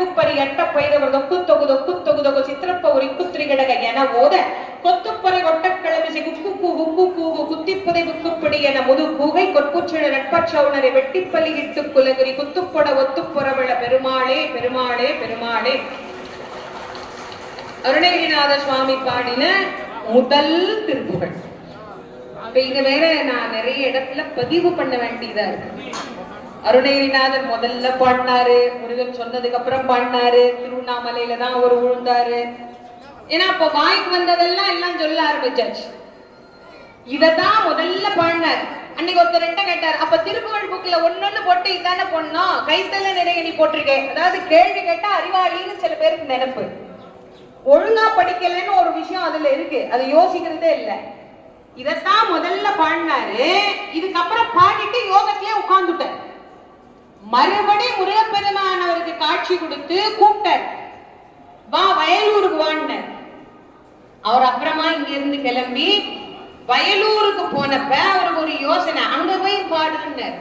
அக்குப்பரி எட்ட பைரவர் தொக்கு தொகு தொக்கு தொகு தொகு சித்திரப்ப ஒரு குத்திரி கிடக என ஓத கொத்துப்பறை ஒட்டக்கிழமிசை குக்கு கூகு குத்திப்புதை புக்குப்பிடி என முது கூகை கொட்புச்சிட நட்பச்சவுணரை வெட்டிப்பலி இட்டு குலகுரி குத்துப்பொட ஒத்துப்புறவிழ பெருமாளே பெருமாளே பெருமாளே. அருணகிரிநாத சுவாமி பாடின முதல் திருப்புகழ். இங்க வேற நான் நிறைய இடத்துல பதிவு பண்ண வேண்டியதா இருக்கு. அருணகிரிநாதர் முதல்ல பாடினாரு, முருகன் சொன்னதுக்கு அப்புறம் பாடினாரு, திருவண்ணாமலையில தான் அவர் விழுந்தாரு. ஏன்னா அப்ப வாய்க்கு வந்ததெல்லாம் எல்லாம் சொல்ல ஆரம்பிச்சாச்சு. இததான் முதல்ல பாடினார். அன்னைக்கு ஒருத்தர் ரெண்ட கேட்டார், அப்ப திருப்புகழ் புக்ல ஒன்னொன்னு போட்டு இதானே போடணும், கைத்தல நிறைய நீ போட்டிருக்கேன். அதாவது கேள்வி கேட்டா அறிவாளின்னு சில பேருக்கு நினைப்பு. ஒழுங்கா படிக்கலன்னு ஒரு விஷயம் அதுல இருக்கு, அது யோசிக்கிறதே இல்லை. இதத்தான் முதல்ல பாடினாரு. இதுக்கப்புறம் பாடிட்டு யோகத்திலே உட்கார்ந்துட்டார். மறுபடி முருகப்பெருமான் அவருக்கு காட்சி கொடுத்து கூப்பிட்டார், வா வயலூருக்கு வாங்கினார். அவர் அப்புறமா இங்க இருந்து கிளம்பி வயலூருக்கு போனப்ப அவருக்கு ஒரு யோசனை, அங்க போய் பாடுன்னார்.